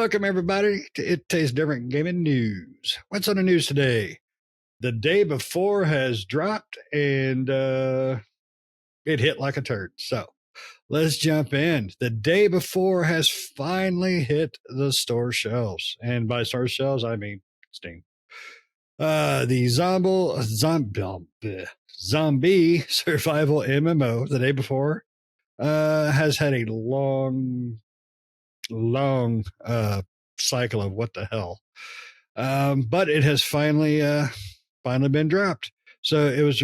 Welcome, everybody, to It Tastes Different Gaming News. What's on the news today? The day before has dropped and it hit like a turd. So let's jump in. The day before has finally hit the store shelves. And by store shelves, I mean Steam. The zombie survival MMO the day before has had a long cycle of what the hell. But it has finally been dropped. So it was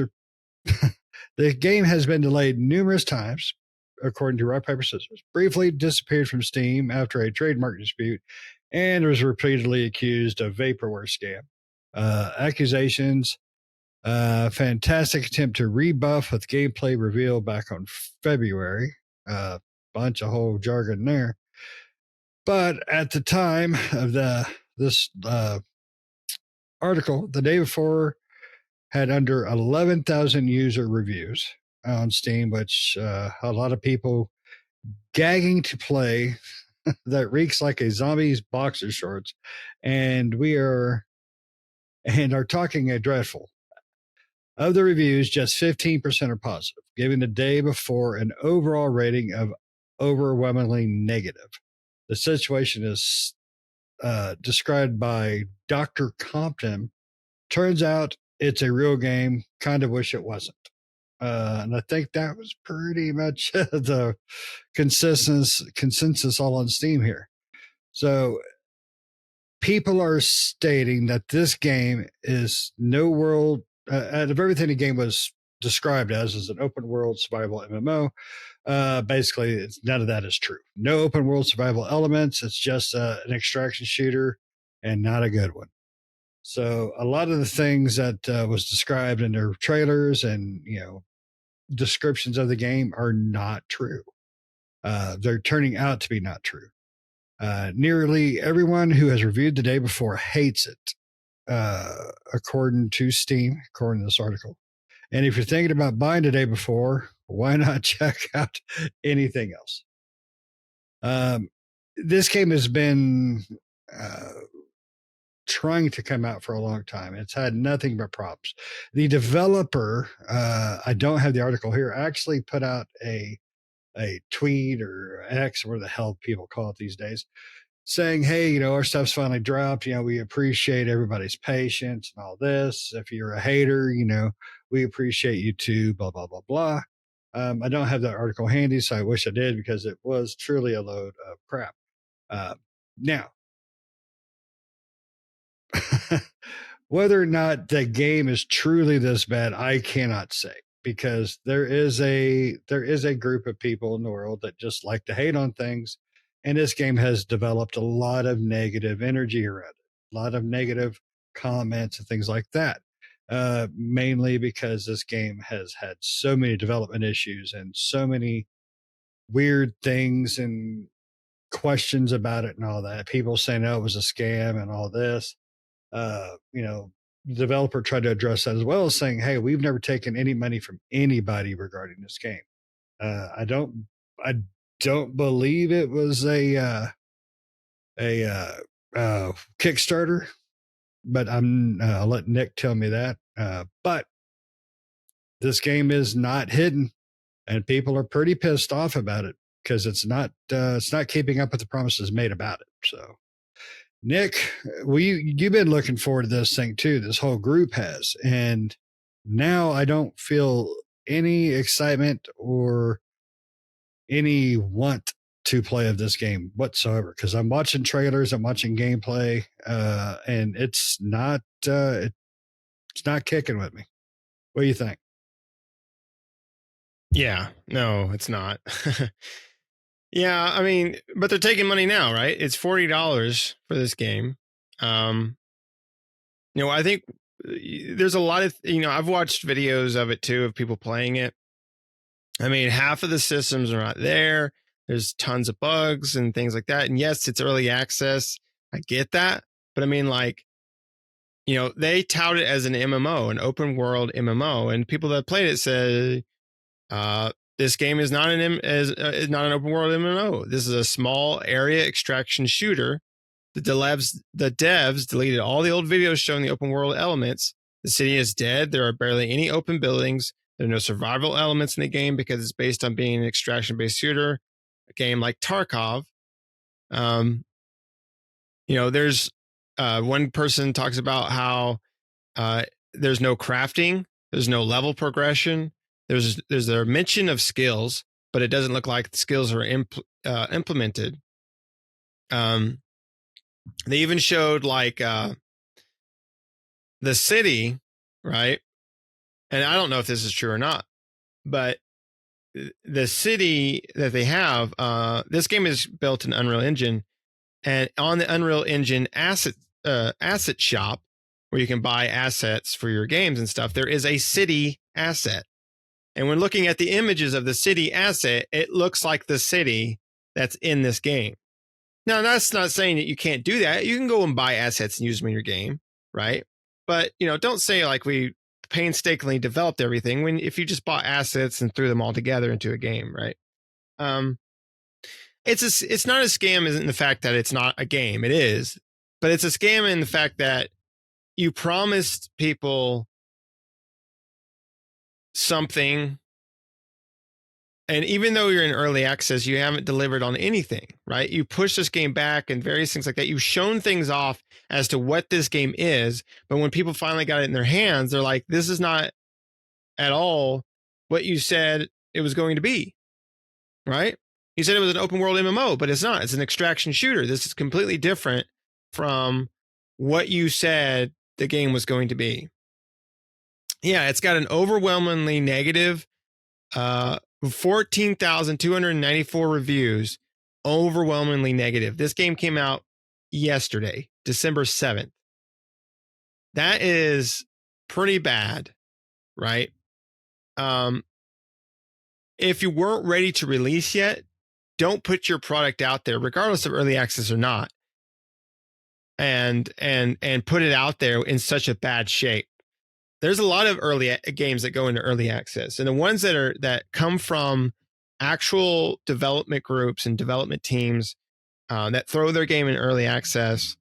the game has been delayed numerous times, according to Rock Paper Scissors. Briefly disappeared from Steam after a trademark dispute, and was repeatedly accused of vaporware scam accusations. Fantastic attempt to rebuff with gameplay reveal back on February. Bunch of whole jargon there. But at the time of this article, the day before had under 11,000 user reviews on Steam, which a lot of people gagging to play that reeks like a zombie's boxer shorts, and are talking a dreadful. Of the reviews, just 15% are positive, giving the day before an overall rating of overwhelmingly negative. The situation is described by Dr. Compton. Turns out it's a real game. Kind of wish it wasn't. And I think that was pretty much the consensus all on Steam here. So people are stating that this game is no world, out of everything the game was described as an open world survival MMO. Basically, none of that is true. No open world survival elements. It's just an extraction shooter, and not a good one. So a lot of the things that was described in their trailers and descriptions of the game are not true. They're turning out to be not true. Nearly everyone who has reviewed the day before hates it, according to Steam, according to this article. And if you're thinking about buying the day before, why not check out anything else? This game has been trying to come out for a long time. It's had nothing but props. The developer, I don't have the article here, actually put out a tweet or X, or whatever the hell people call it these days, saying, hey, our stuff's finally dropped. We appreciate everybody's patience and all this. If you're a hater, we appreciate you too, blah, blah, blah, blah. I don't have that article handy, so I wish I did, because it was truly a load of crap. Now, whether or not the game is truly this bad, I cannot say, because there is a group of people in the world that just like to hate on things. And this game has developed a lot of negative energy around it, a lot of negative comments and things like that. Mainly because this game has had so many development issues and so many weird things and questions about it and all that. People saying, oh, it was a scam and all this. The developer tried to address that, as well as saying, hey, we've never taken any money from anybody regarding this game. I don't believe it was a Kickstarter, but I'll let Nick tell me that. But this game is not hidden, and people are pretty pissed off about it, because it's not keeping up with the promises made about it. So, Nick, you've been looking forward to this thing too. This whole group has, and now I don't feel any excitement or any want to play of this game whatsoever, because I'm watching trailers, I'm watching gameplay, and it's not kicking with me. What do you think? Yeah, no, it's not. Yeah, I mean, but they're taking money now, right? It's $40 for this game. I think there's a lot of, I've watched videos of it too, of people playing it. I mean, half of the systems are not there. There's tons of bugs and things like that. And yes, it's early access. I get that. But I mean, they tout it as an MMO, an open world MMO. And people that played it say, this game is not an open world MMO. This is a small area extraction shooter The devs deleted all the old videos showing the open world elements. The city is dead. There are barely any open buildings. There are no survival elements in the game because it's based on being an extraction-based shooter, a game like Tarkov. There's one person talks about how there's no crafting, there's no level progression. There's a mention of skills, but it doesn't look like the skills are implemented. They even showed like the city, right? And I don't know if this is true or not, but the city that they have, this game is built in Unreal Engine, and on the Unreal Engine asset shop, where you can buy assets for your games and stuff, there is a city asset. And when looking at the images of the city asset, it looks like the city that's in this game. Now, that's not saying that you can't do that. You can go and buy assets and use them in your game, right? But, don't say like we painstakingly developed everything when if you just bought assets and threw them all together into a game, right? It's not a scam in the fact that it's not a game. It is, but it's a scam in the fact that you promised people something, and even though you're in early access, you haven't delivered on anything, right? You push this game back and various things like that. You've shown things off as to what this game is, but when people finally got it in their hands, they're like, this is not at all what you said it was going to be, right? You said it was an open world MMO, but it's not. It's an extraction shooter. This is completely different from what you said the game was going to be. Yeah, it's got an overwhelmingly negative 14,294 reviews, overwhelmingly negative. This game came out yesterday, December 7th. That is pretty bad, right? If you weren't ready to release yet, don't put your product out there, regardless of early access or not, and put it out there in such a bad shape. There's a lot of early games that go into early access, and the ones that come from actual development groups and development teams that throw their game in early access,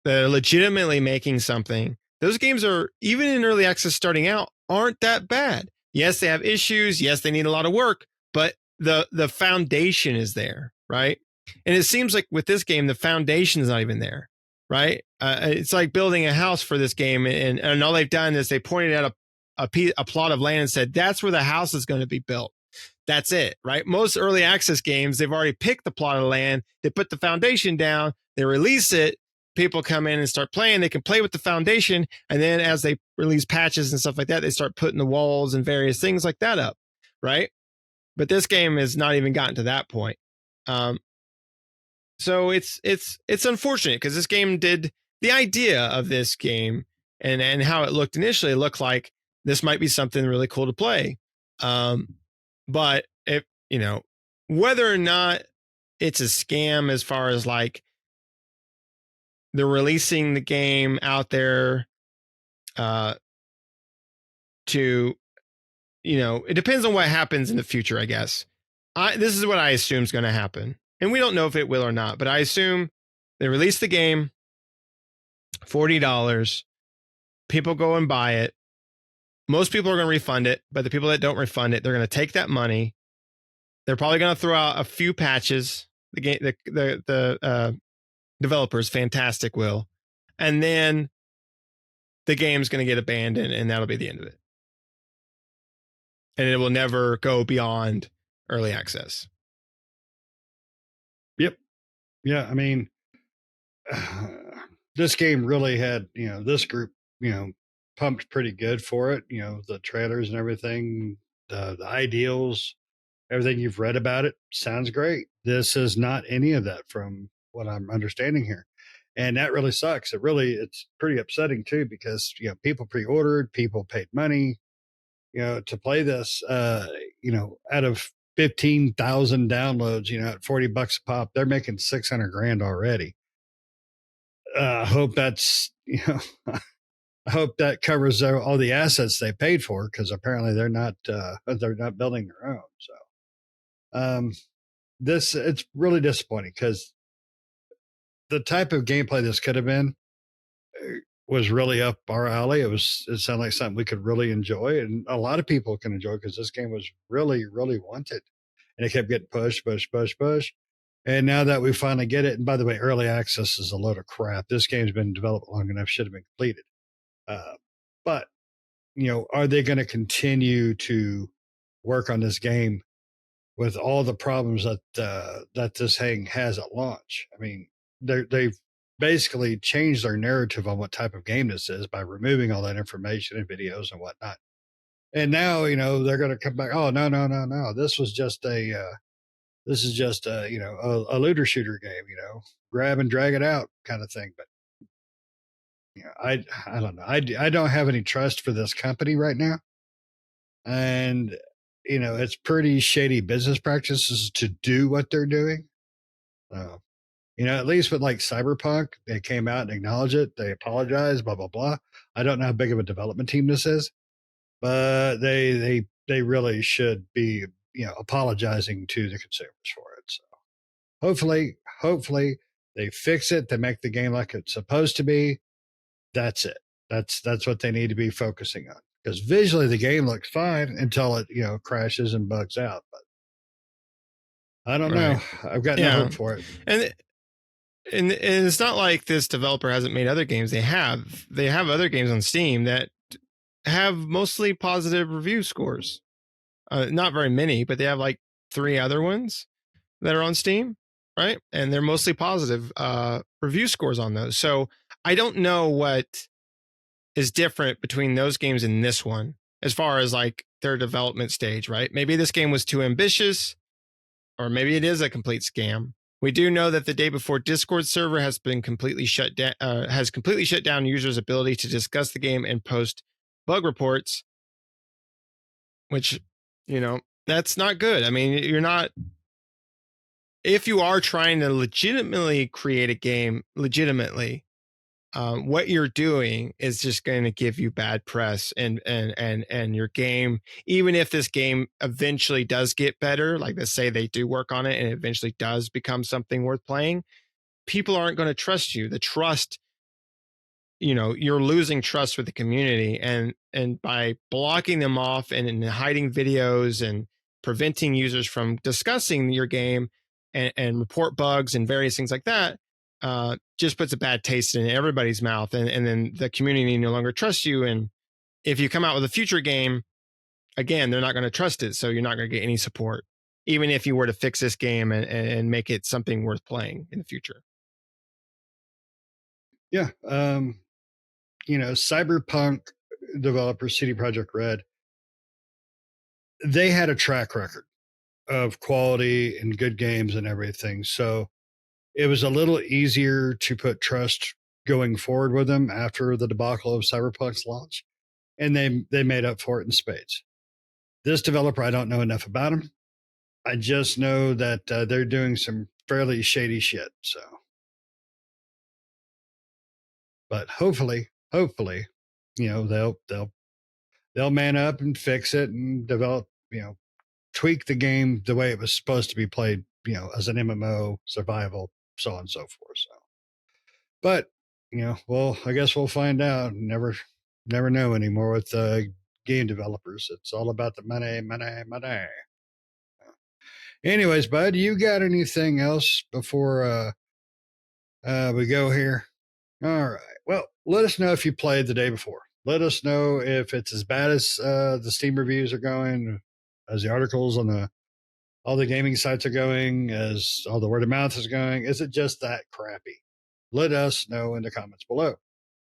that are legitimately making something. Those games are, even in early access starting out, aren't that bad. Yes, they have issues. Yes, they need a lot of work, but the foundation is there, right? And it seems like with this game, the foundation is not even there, right? It's like building a house for this game, and all they've done is they pointed at a plot of land and said, that's where the house is going to be built. That's it, right? Most early access games, they've already picked the plot of land. They put the foundation down. They release it. People come in and start playing. They can play with the foundation. And then as they release patches and stuff like that, they start putting the walls and various things like that up, right? But this game has not even gotten to that point. So it's unfortunate because this game did, the idea of this game and how it looked initially, looked like this might be something really cool to play. But if, whether or not it's a scam as far as like they're releasing the game out there to, it depends on what happens in the future, I guess. This is what I assume is going to happen. And we don't know if it will or not, but I assume they release the game, $40. People go and buy it. Most people are going to refund it, but the people that don't refund it, they're going to take that money. They're probably going to throw out a few patches. The game, the developers, Fantastic will, and then the game's going to get abandoned, and that'll be the end of it. And it will never go beyond early access. Yep. Yeah. I mean, this game really had, this group, pumped pretty good for it. The trailers and everything, the ideals, everything you've read about it sounds great. This is not any of that from what I'm understanding here. And that really sucks. It's pretty upsetting too, because, people pre-ordered, people paid money, to play this, out of 15,000 downloads, at $40 a pop, they're making 600 grand already. I hope that's, I hope that covers all the assets they paid for, because apparently they're not building their own. So, it's really disappointing because the type of gameplay this could have been was really up our alley. It sounded like something we could really enjoy, and a lot of people can enjoy because this game was really, really wanted, and it kept getting pushed, push, push, push. And now that we finally get it, and by the way, early access is a load of crap. This game's been developed long enough, should have been completed. But are they going to continue to work on this game with all the problems that this thing has at launch? I mean, they've basically changed their narrative on what type of game this is by removing all that information and videos and whatnot. And now, they're going to come back. Oh, no, no, no, no. This is just a looter shooter game, grab and drag it out kind of thing. But I don't know. I don't have any trust for this company right now. And, it's pretty shady business practices to do what they're doing. At least with like Cyberpunk, they came out and acknowledged it. They apologized, blah, blah, blah. I don't know how big of a development team this is, but they really should be, apologizing to the consumers for it. So hopefully they fix it. They make the game like it's supposed to be. That's it. That's what they need to be focusing on, because visually the game looks fine until it, crashes and bugs out. But I don't know. I've got no hope for it. And it's not like this developer hasn't made other games. They have other games on Steam that have mostly positive review scores. Not very many, but they have like 3 other ones that are on Steam, right? And they're mostly positive review scores on those. So I don't know what is different between those games and this one as far as like their development stage, right? Maybe this game was too ambitious, or maybe it is a complete scam. We do know that the Day Before Discord server has been completely shut down, users' ability to discuss the game and post bug reports, which, that's not good. I mean, if you are trying to legitimately create a game what you're doing is just going to give you bad press, and your game, even if this game eventually does get better, like let's say they do work on it and it eventually does become something worth playing, people aren't going to trust you. The trust, you're losing trust with the community, and by blocking them off and hiding videos and preventing users from discussing your game and report bugs and various things like that, just puts a bad taste in everybody's mouth, and then the community no longer trusts you. And if you come out with a future game, again, they're not going to trust it, so you're not going to get any support, even if you were to fix this game and make it something worth playing in the future. Yeah. Cyberpunk developer CD Projekt Red, they had a track record of quality and good games and everything. So it was a little easier to put trust going forward with them after the debacle of Cyberpunk's launch, and they made up for it in spades. This developer, I don't know enough about them. I just know that they're doing some fairly shady shit. So, but hopefully, they'll man up and fix it and develop, tweak the game the way it was supposed to be played, as an MMO survival, so on and so forth. So, but well, I guess we'll find out. Never know anymore with game developers. It's all about the money. Anyways, bud, you got anything else before we go here? All right. Well, let us know if you played the Day Before. Let us know if it's as bad as the Steam reviews are going, as the articles on all the gaming sites are going, as all the word of mouth is going. Is it just that crappy? Let us know in the comments below.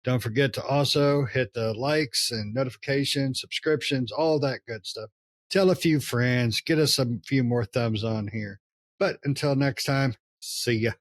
Don't forget to also hit the likes and notifications, subscriptions, all that good stuff. Tell a few friends, get us a few more thumbs on here. But until next time, see ya.